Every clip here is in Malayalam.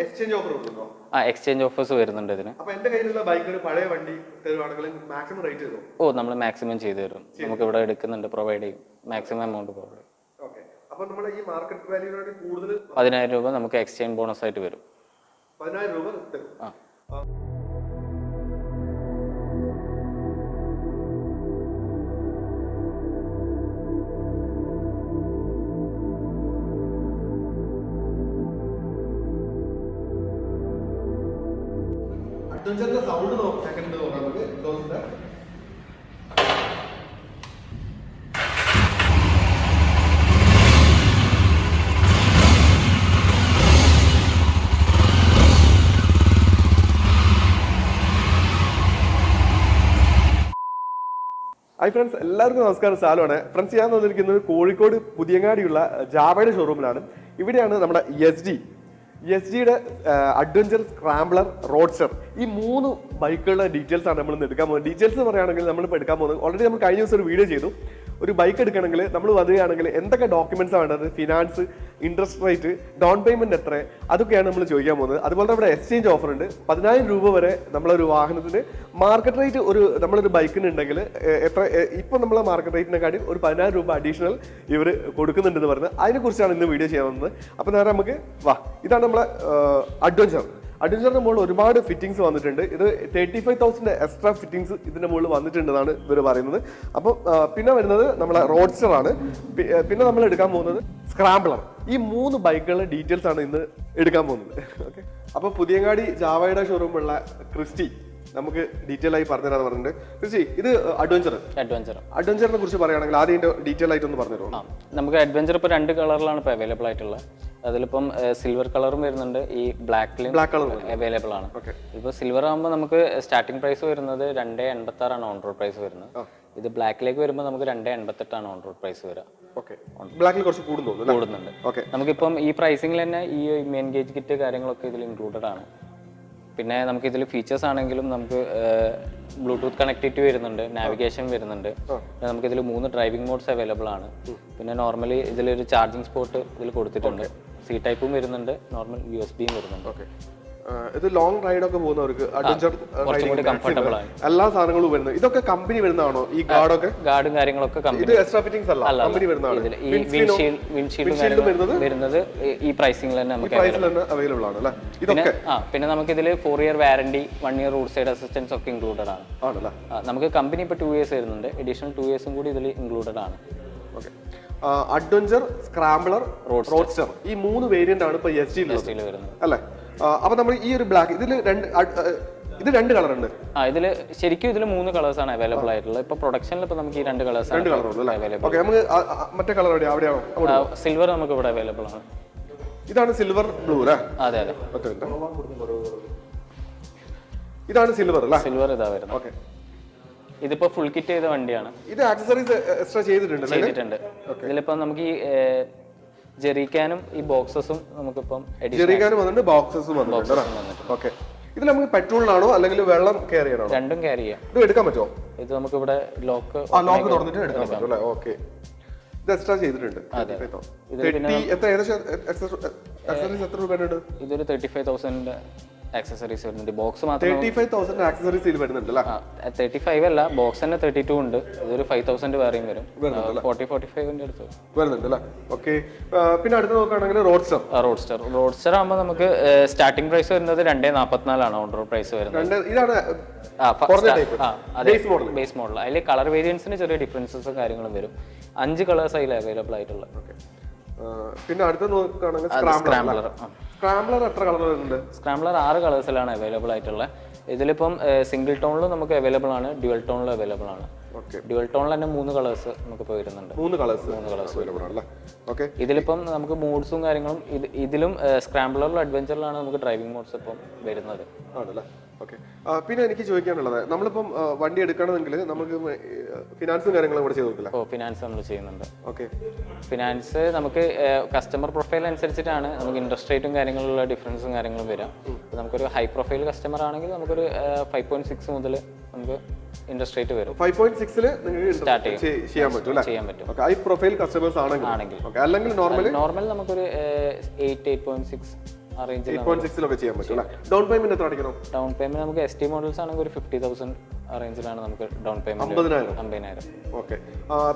എക്സ്ചേഞ്ച് ഓഫർ ഉണ്ടോ? എക്സ്ചേഞ്ച് ഓഫേഴ്സ് വരുന്നുണ്ട് ഇതിന്. അപ്പോൾ എൻ്റെ കയ്യിലുള്ള ബൈക്കിന് പഴയ വണ്ടി തരുവാണെങ്കിൽ മാക്സിമം റേറ്റ് തരുമോ? നമ്മൾ മാക്സിമം ചെയ്തു തരും. നമുക്ക് ഇവിടെ എടുക്കുന്നുണ്ട്, പ്രൊവൈഡ് ചെയ്യും, മാക്സിമം എമൗണ്ട് പ്രൊവൈഡ് ചെയ്യും. ഓക്കെ. അപ്പോൾ നമ്മുടെ ഈ മാർക്കറ്റ് വാല്യൂവിനോട് കൂടുതൽ 10,000 രൂപ നമുക്ക് എക്സ്ചേഞ്ച് ബോണസ് ആയിട്ട് വരും. 10,000 രൂപ തരും. അഡ്വഞ്ചറിന്റെ സൗണ്ട് നോക്കാനുണ്ട് നമുക്ക് എക്സോസിന്റെ. ഹായ് ഫ്രണ്ട്സ്, എല്ലാവർക്കും നമസ്കാരം. സാലുവാണ്. ഫ്രണ്ട്സ്, ഞാൻ വന്നിരിക്കുന്നത് കോഴിക്കോട് പുതിയങ്ങാടിയുള്ള ജാവയുടെ ഷോറൂമിലാണ്. ഇവിടെയാണ് നമ്മുടെ യെസ്ഡിയുടെ അഡ്വഞ്ചർ, സ്ക്രാംബ്ലർ, റോഡ്സ്റ്റർ ഈ 3 ബൈക്കുകളുടെ ഡീറ്റെയിൽസ് ആണ് നമ്മൾ എടുക്കാൻ പോകുന്നത്. ഡീറ്റെയിൽസ് പറയുകയാണെങ്കിൽ നമ്മളിപ്പോൾ എടുക്കാൻ പോകുന്നത്, ഓൾറെഡി നമ്മൾ കഴിഞ്ഞ ദിവസം ഒരു വീഡിയോ ചെയ്തു. ഒരു ബൈക്ക് എടുക്കണമെങ്കിൽ നമ്മൾ വരികയാണെങ്കിൽ എന്തൊക്കെ ഡോക്യുമെന്റ്സ് വേണ്ടത്, finance, interest rate, down payment എത്ര, അതൊക്കെയാണ് നമ്മൾ ചോദിക്കാൻ പോകുന്നത്. അതുപോലെ നമ്മുടെ എക്സ്ചേഞ്ച് ഓഫർ ഉണ്ട്. 10,000 രൂപ വരെ നമ്മളൊരു വാഹനത്തിന് മാർക്കറ്റ് റേറ്റ് നമ്മളൊരു ബൈക്കിന് ഉണ്ടെങ്കിൽ എത്ര, ഇപ്പം നമ്മളെ മാർക്കറ്റ് റേറ്റിനെക്കാട്ടി ഒരു 10,000 രൂപ അഡീഷണൽ ഇവർ കൊടുക്കുന്നുണ്ടെന്ന് പറഞ്ഞത്, അതിനെക്കുറിച്ചാണ് ഇന്ന് വീഡിയോ ചെയ്യാൻ വന്നത്. അപ്പോൾ നേരെ നമുക്ക് ഇതാണ് നമ്മളെ അഡ്വഞ്ചറിന്റെ മുകളിൽ ഒരുപാട് ഫിറ്റിംഗ്സ് വന്നിട്ടുണ്ട്. ഇത് 35,000 എക്സ്ട്രാ ഫിറ്റിംഗ്സ് ഇതിന്റെ മുകളിൽ വന്നിട്ടുണ്ടെന്നാണ് ഇവർ പറയുന്നത്. അപ്പം പിന്നെ വരുന്നത് നമ്മളെ റോഡ്സ്റ്റർ ആണ്. പിന്നെ നമ്മൾ എടുക്കാൻ പോകുന്നത് സ്ക്രാംബ്ലർ. ഈ 3 ബൈക്കുകളുടെ ഡീറ്റെയിൽസ് ആണ് ഇന്ന് എടുക്കാൻ പോകുന്നത്. ഓക്കെ. അപ്പൊ പുതിയങ്ങാടി ജാവയുടെ ഷോറൂമുള്ള ക്രിസ്റ്റി നമുക്ക് ഡീറ്റെയിൽ ആയി പറഞ്ഞുതരാന്ന് പറഞ്ഞിട്ടുണ്ട്. ക്രിസ്റ്റി, ഇത് അഡ്വഞ്ചറിനെ കുറിച്ച് പറയുകയാണെങ്കിൽ ആദ്യം ഡീറ്റെയിൽ ആയിട്ട് ഒന്ന് പറഞ്ഞു തരുമോ? നമുക്ക് അഡ്വഞ്ചർ ഇപ്പോൾ 2 കളറിലാണ് ഇപ്പോൾ അവൈലബിൾ ആയിട്ടുള്ളത്. അതിലിപ്പം സിൽവർ കളറും വരുന്നുണ്ട്, ഈ ബ്ലാക്ക് കളർ അവൈലബിൾ ആണ്. ഇപ്പോൾ സിൽവർ ആകുമ്പോൾ നമുക്ക് സ്റ്റാർട്ടിംഗ് പ്രൈസ് വരുന്നത് 286 ഓൺ റോഡ് പ്രൈസ് വരുന്നത്. ഇത് ബ്ലാക്കിലേക്ക് വരുമ്പോൾ നമുക്ക് 288 ഓൺ റോഡ് പ്രൈസ് വരിക. ബ്ലാക്കിൽ കുറച്ച് കൂടുന്നുണ്ട്. നമുക്കിപ്പം ഈ പ്രൈസിംഗിൽ തന്നെ ഈ മെയിൻ ഗേജ് കിറ്റ് കാര്യങ്ങളൊക്കെ ഇതിൽ ഇൻക്ലൂഡഡ് ആണ്. പിന്നെ നമുക്ക് ഇതിൽ ഫീച്ചേഴ്സ് ആണെങ്കിലും നമുക്ക് ബ്ലൂടൂത്ത് കണക്ടിവിറ്റി വരുന്നുണ്ട്, നാവിഗേഷൻ വരുന്നുണ്ട്. നമുക്ക് ഇതിൽ 3 ഡ്രൈവിംഗ് മോഡ്സ് അവൈലബിൾ ആണ്. പിന്നെ നോർമലി ഇതിലൊരു ചാർജിങ് സ്പോട്ട് ഇതിൽ കൊടുത്തിട്ടുണ്ട്. സി ടൈപ്പും വരുന്നുണ്ട്, നോർമൽ USB വരുന്നുണ്ട്. ഇത് ലോങ് റൈഡ് ഒക്കെ പോകുന്നവർക്ക് അഡ്വഞ്ചർ കംഫർട്ടബിൾ ആണ്. എല്ലാ സാധനങ്ങളും വരുന്നത്. ഇതൊക്കെ കമ്പനി വരുന്നതാണോ? ഈ ഗാർഡും കാര്യങ്ങളൊക്കെ ഇത് എക്സ്ട്രാ ഫിറ്റിംഗ്സ് അല്ല, കമ്പനി വരുന്നതാണ്. വിൻഷീൽഡ് വരുന്നത് ഈ പ്രൈസിംഗിൽ തന്നെ നമുക്ക് അവൈലബിൾ ആണ് അല്ലേ? പിന്നെ നമുക്ക് ഇതിൽ 4 year warranty, 1 year road side assistance ഒക്കെ ഇൻക്ലൂഡഡ് ആണ്. നമുക്ക് കമ്പനി ഇപ്പോൾ 2 ഇയേഴ്സ് വരുന്നുണ്ട്, അഡീഷണൽ 2 ഇയേഴ്സും കൂടി ഇതിൽ ഇൻക്ലൂഡഡ് ആണ്. അഡ്വഞ്ചർ, സ്ക്രാംബ്ലർ, റോഡ്സ്റ്റർ ഈ 3 വേരിയന്റ് ആണ് ഇപ്പൊ യെസ്ഡിയിൽ വരുന്നത് അല്ലേ? അപ്പൊ നമ്മൾ ഈ ഒരു ബ്ലാക്ക് ഇത് 2 കളർ ഉണ്ട്. ഇതില് ശരിക്കും ഇതിൽ 3 കളേഴ്സ് ആണ് അവൈലബിൾ ആയിട്ടുള്ളത്. ഇപ്പൊ പ്രൊഡക്ഷനിൽ ഇപ്പൊ നമുക്ക് ഈ 2 കളേഴ്സ് അവൈലബിൾ. മറ്റേ കളർ എവിടെയാണോ? സിൽവർ നമുക്ക് ഇവിടെ അവൈലബിൾ ആണ്. ഇതാണ് സിൽവർ ബ്ലൂ അല്ലേ? അതെ. ഇതാണ് സിൽവർ അല്ലേ? സിൽവർ ഇതാ വരുന്നത്. ഓക്കെ. ഇതിപ്പോ ഫുൾ കിറ്റ് ചെയ്ത വണ്ടിയാണ്. ഇത് ആക്സസറീസ് എക്സ്ട്രാ ചെയ്തിട്ടുണ്ട്. ഇതിലിപ്പോ നമുക്ക് ഈ ജെറിക്കാനും ഈ ബോക്സസും നമുക്കിപ്പം ബോക്സസും വന്നിട്ടുണ്ട്. ഓക്കെ. ഇതിൽ നമുക്ക് പെട്രോളിനാണോ അല്ലെങ്കിൽ വെള്ളം ക്യാരി ചെയ്യണോ? രണ്ടും ക്യാരി ചെയ്യാം. ഇത് എടുക്കാൻ പറ്റുമോ? ഇത് നമുക്ക് ഇവിടെ ലോക്ക് തുറന്നിട്ട് എടുക്കാൻ പറ്റും അല്ലേ? ഓക്കെ. ഇത് എക്സ്ട്രാ ചെയ്തിട്ടുണ്ട്. എത്ര രൂപയുണ്ട്? ഇതൊരു 35,000 ആക്സസറീസ് വരുന്നുണ്ട്. ബോക്സ് മാത്രം 35,000 ആക്സസറീസ് വരുന്നുണ്ട് അല്ലേ? 35 അല്ല, ബോക്സ് തന്നെ 32 ഉണ്ട്. ഇതൊരു 5,000 വേറെയും വരും. 40-45 അടുത്ത് വരുന്നുണ്ട് അല്ലേ? ഓക്കെ. പിന്നെ അടുത്ത് നോക്കുകയാണെങ്കിൽ റോഡ്സ്റ്റർ ആകുമ്പോൾ നമുക്ക് സ്റ്റാർട്ടിംഗ് പ്രൈസ് വരുന്നത് 244 ഓൺ റോഡ് പ്രൈസ് വരുന്നത്. ഇതാണ് ബേസ് മോഡൽ. അതിൽ കളർ വേരിയൻസിന് ചെറിയ ഡിഫറൻസസും കാര്യങ്ങളും വരും. 5 കളേഴ്സ് അതിൽ അവൈലബിൾ ആയിട്ടുള്ള. പിന്നെ അടുത്ത് നോക്കുകയാണെങ്കിൽ സ്ക്രാംബ്ലർ എത്ര കളർ വരുന്നുണ്ട്? സ്ക്രാംബ്ലർ 6 കളേഴ്സിലാണ് അവൈലബിൾ ആയിട്ടുള്ളത്. ഇതിലിപ്പം സിംഗിൾ ടോണിൽ നമുക്ക് അവൈലബിൾ ആണ്, ഡ്യുവൽ ടോണിൽ അവൈലബിൾ ആണ്. ഡ്യുവൽ ടോണിൽ തന്നെ 3 കളേഴ്സ് നമുക്ക് ഇപ്പോൾ വരുന്നുണ്ട്. 3 കളേഴ്സ് അവൈലബിൾ ആണ്. ഓക്കെ. ഇതിലിപ്പം നമുക്ക് മോഡ്സും കാര്യങ്ങളും ഇതിലും സ്ക്രാംബ്ലറിലും അഡ്വഞ്ചറിലാണ് നമുക്ക് ഡ്രൈവിംഗ് മോഡ്സ് ഇപ്പം വരുന്നത്. ആണല്ലേ? ഓക്കെ. പിന്നെ എനിക്ക് ചോദിക്കാനുള്ളത്, നമ്മളിപ്പം വണ്ടി എടുക്കണമെങ്കിൽ നമുക്ക് ഫിനാൻസും കാര്യങ്ങളും കൂടെ ചെയ്ത് കൊടുക്കില്ല? ഫിനാൻസ് നമ്മൾ ചെയ്യുന്നുണ്ട്. ഓക്കെ. ഫിനാൻസ് നമുക്ക് കസ്റ്റമർ പ്രൊഫൈൽ അനുസരിച്ചിട്ടാണ് നമുക്ക് ഇൻട്രസ്റ്റ് റേറ്റും കാര്യങ്ങളുള്ള ഡിഫറൻസും കാര്യങ്ങളും വരാം. നമുക്കൊരു ഹൈ പ്രൊഫൈൽ കസ്റ്റമർ ആണെങ്കിൽ നമുക്കൊരു 5.6 മുതൽ നമുക്ക് ഇൻട്രസ്റ്റ് റേറ്റ് വരും. 5.6 സ്റ്റാർട്ട് ചെയ്യാൻ പറ്റും. ഹൈ പ്രൊഫൈൽ കസ്റ്റമേഴ്സ് ആണെങ്കിൽ. അല്ലെങ്കിൽ നോർമൽ നമുക്കൊരു 8.6 ആ റേഞ്ചിൽ 8.6 ചെയ്യാൻ പറ്റും അല്ലേ? ഡൗൺ പേയ്മെന്റ് എത്ര അടയ്ക്കണം? ഡൗൺ പേയ്മെന്റ് നമുക്ക് ST മോഡൽസ് ആണെങ്കിൽ ഒരു 50,000 ആ റേഞ്ചിലാണ് നമുക്ക് ഡൗൺ പേയ്മെന്റ്. 50,000. ഓക്കെ.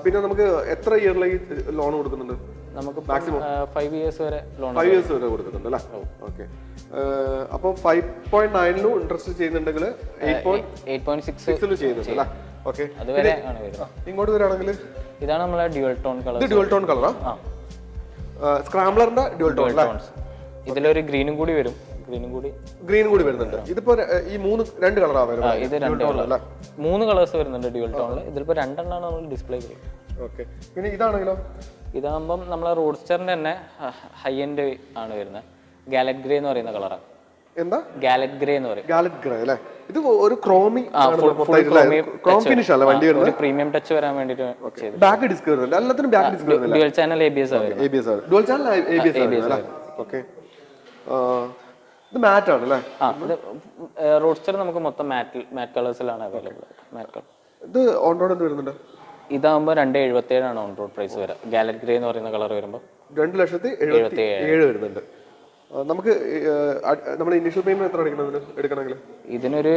പിന്നെ നമുക്ക് എത്ര ഇയറിലേക്ക് ലോൺ കൊടുക്കുന്നുണ്ട്? നമുക്ക് മാക്സിമം 5 ഇയേഴ്സ് വരെ ലോൺ 5 ഇയേഴ്സ് വരെ കൊടുക്കുന്നുണ്ട് അല്ലേ? ഓക്കെ. അപ്പോൾ 5.9 ഇൻട്രസ്റ്റ് ചെയ്യുന്നുണ്ടെങ്കിൽ 8.6 ചെയ്യുന്നുണ്ട് അല്ലേ? ഓക്കെ. അതുവരെ ആണ് വരുന്നത്. ഇങ്ങോട്ട് വരാണെങ്കിൽ ഇതാണ് നമ്മളെ ഡ്യുവൽ ടോൺ കളർ. ഇത് ഡ്യുവൽ ടോൺ കളറാ? സ്ക്രാംബ്ലറിന്റെ ഡ്യുവൽ ടോൺ അല്ലേ? ഇതിലൊരു ഗ്രീനും കൂടി വരും. ഗ്രീൻ കൂടി വരുന്നുണ്ട്. ഇതിപ്പോ ഈ രണ്ട് കളറാ വരുന്നത്. ഇത് 3 കളേഴ്സ് വരുന്നുണ്ട് ഡ്യുവൽ ടോണിൽ. ഇതിലിപ്പോ 2 എണ്ണമാണ് നമ്മൾ ഡിസ്പ്ലേ ചെയ്യുന്നത്. ഓക്കെ. പിന്നെ ഇതാണെങ്കിലോ? ഇതാകുമ്പം നമ്മളെ റോഡ്സ്റ്ററിന്റെ തന്നെ ഹൈ എൻഡ് ആണ് വരുന്നത്. ഗാലറ്റ് ഗ്രേ എന്ന് പറയുന്ന കളറാണ്. എന്താ? ഗാലറ്റ് ഗ്രേ എന്ന് പറയും. ഗാലറ്റ് ഗ്രേ അല്ലേ? ഇത് ഒരു ക്രോമി ക്രോം ഫിനിഷ് അല്ല വണ്ടി വരുന്നത്. പ്രീമിയം ടച്ച് വരാൻ വേണ്ടിട്ട് ചെയ്തു. ബാക്ക് ഡിസ്ക് വരുന്നുണ്ട്. എല്ലാത്തിനും ബാക്ക് ഡിസ്ക് വരുന്നില്ല. ഡ്യുവൽ ചാനൽ ABS ആണ്. ഡ്യുവൽ ചാനൽ ABS ആണ്. ഓക്കെ. ഇത് മാറ്റ് ആണ് അല്ലേ? ഇത് റോഡ്സ്റ്റർ നമുക്ക് മൊത്തം മാറ്റ് കളേഴ്സിലാണ് അവൈലബിൾ. ഇത് ഓൺ റോഡ് എന്ത് വരുന്നുണ്ട്? ഇതാകുമ്പോൾ 2.77 ആണ് ഓൺ റോഡ് പ്രൈസ് വരാം. ഗാലറ്റ് ഗ്രേ എന്ന് പറയുന്ന കളർ വരുമ്പോൾ 2,77,000 വരുന്നുണ്ട്. നമുക്ക് നമ്മൾ ഇനീഷ്യൽ പേയ്മെന്റ് എത്ര എടുക്കണമെങ്കിൽ ഇതിനൊരു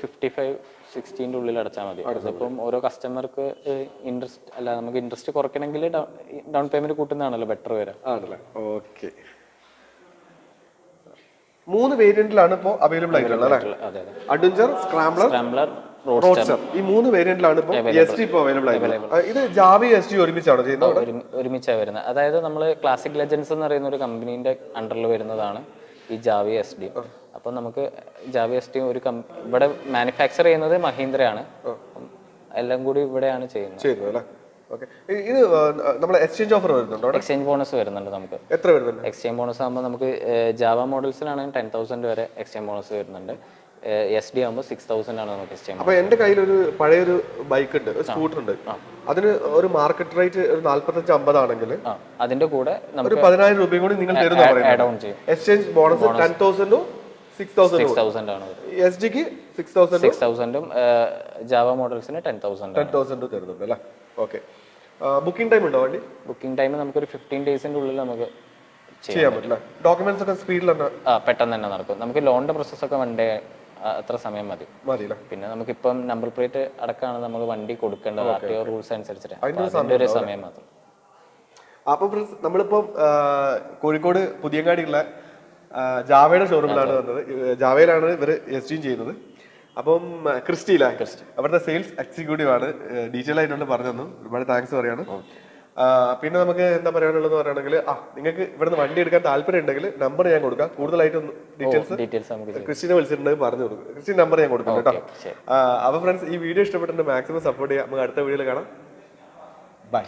55-60 ഉള്ളിൽ അടച്ചാൽ മതി. അതിപ്പം ഓരോ കസ്റ്റമർക്ക് ഇൻട്രസ്റ്റ് അല്ല, നമുക്ക് ഇൻട്രസ്റ്റ് കുറയ്ക്കണമെങ്കിൽ ഡൗൺ പേയ്മെന്റ് കൂട്ടുന്നതാണല്ലോ ബെറ്റർ വരാം. ആണല്ലേ? ഓക്കെ. 3 വേരിയന്റിലാണ് ഇപ്പോൾ അവൈലബിൾ ആയിട്ടുള്ളത് അല്ലേ? Adventure, scrambler, roadster. ഈ 3 വേരിയന്റിലാണ് ഇപ്പോൾ Yezdi ഇപ്പോൾ അവൈലബിൾ ആയിട്ടുള്ളത്. ഇത് ജാവ Yezdi ഒരുമിച്ചാണോ ചെയ്യുന്നത്? ഒരുമിച്ചാണ് വരുന്നത്. അതായത് നമ്മൾ ക്ലാസിക് ലെജൻസ് എന്ന് പറയുന്ന ഒരു കമ്പനീന്റെ അണ്ടറിൽ വരുന്നതാണ് ഈ ജാവ Yezdi. അപ്പം നമുക്ക് ജാവ Yezdi ഒരു ഇവിടെ മാനുഫാക്ചർ ചെയ്യുന്നത് മഹീന്ദ്രയാണ്. എല്ലാം കൂടി ഇവിടെയാണ് ചെയ്യുന്നത് അല്ലേ? ഓക്കെ. ഇത് നമ്മുടെ എക്സ്ചേഞ്ച് ഓഫർ വരുന്നുണ്ടോ? എക്സ്ചേഞ്ച് ബോണസ് വരുന്നുണ്ട് നമുക്ക്. എത്ര വരുന്നുണ്ട്? എക്സ്ചേഞ്ച് ബോണസ് ആകുമ്പോൾ നമുക്ക് ജാവ മോഡൽസിനാണെങ്കിൽ 10,000 വരെ എക്സ്ചേഞ്ച് ബോണസ് വരുന്നുണ്ട്. Yezdi ആകുമ്പോൾ 6,000 ആണ് നമുക്ക് എക്സ്ചേഞ്ച്. അപ്പോൾ എൻ്റെ കയ്യിൽ ഒരു പഴയൊരു ബൈക്ക് ഉണ്ട്, സ്കൂട്ടർ ഉണ്ട്. അതിന് ഒരു മാർക്കറ്റ് റേറ്റ് ഒരു 45-50 ആണെങ്കിൽ അതിന്റെ കൂടെ ഒരു 10,000 രൂപയും കൂടി നിങ്ങൾ തരുന്ന എക്സ്ചേഞ്ച് ബോണസ് 10,000 6,000 ആണ്. Yezdiക്ക് 6,000 ജാവ മോഡൽസിന് 10,000 തരുന്നുണ്ട് അല്ലേ? ഓക്കെ. ബുക്കിംഗ് ടൈം ഉണ്ടോ വണ്ടി? ബുക്കിംഗ് ടൈം നമുക്കൊരു 15 ഡേയ്സിന്റെ ഉള്ളിൽ നമുക്ക് ചെയ്യാൻ പറ്റില്ല. ഡോക്യുമെന്റ്സ് ഒക്കെ സ്പീഡിൽ പെട്ടെന്ന് തന്നെ നടക്കും. നമുക്ക് ലോണിന്റെ പ്രോസസ് ഒക്കെ 1 ഡേ അത്ര സമയം മതി. പിന്നെ നമുക്കിപ്പം നമ്പർ പ്ലേറ്റ് അടക്കമാണ് നമ്മൾ വണ്ടി കൊടുക്കേണ്ടത് RTO റൂൾസ് അനുസരിച്ചിട്ട്. അതിന്റെ ഒരു സമയം മാത്രം. അപ്പൊ നമ്മളിപ്പം കോഴിക്കോട് പുതിയങ്ങാടിയുള്ള ജാവയുടെ ഷോറൂമിലാണ് വന്നത്. ജാവയിലാണ് ഇവര് Yezdi ചെയ്യുന്നത്. അപ്പം ക്രിസ്റ്റിയിലെ അവരുടെ സെയിൽസ് എക്സിക്യൂട്ടീവ് ആണ്. ഡീറ്റെയിൽ ആയിട്ടുണ്ട് പറഞ്ഞു തന്നു. ഒരുപാട് താങ്ക്സ് പറയാണ്. പിന്നെ നമുക്ക് എന്താ പറയാനുള്ളത് പറയുകയാണെങ്കിൽ നിങ്ങൾക്ക് ഇവിടുന്ന് വണ്ടി എടുക്കാൻ താല്പര്യം ഉണ്ടെങ്കിൽ നമ്പർ ഞാൻ കൊടുക്കാം. കൂടുതലായിട്ടും ഡീറ്റെയിൽസ് ക്രിസ്റ്റിനെ വിളിച്ചിട്ടുണ്ടെങ്കിൽ പറഞ്ഞു കൊടുക്കും. ക്രിസ്റ്റിൻ നമ്പർ ഞാൻ കൊടുക്കാം കേട്ടോ. അപ്പൊ ഫ്രണ്ട്സ്, ഈ വീഡിയോ ഇഷ്ടപ്പെട്ടിട്ടുണ്ട് മാക്സിമം സപ്പോർട്ട് ചെയ്യാം. നമുക്ക് അടുത്ത വീഡിയോയിൽ കാണാം. ബൈ.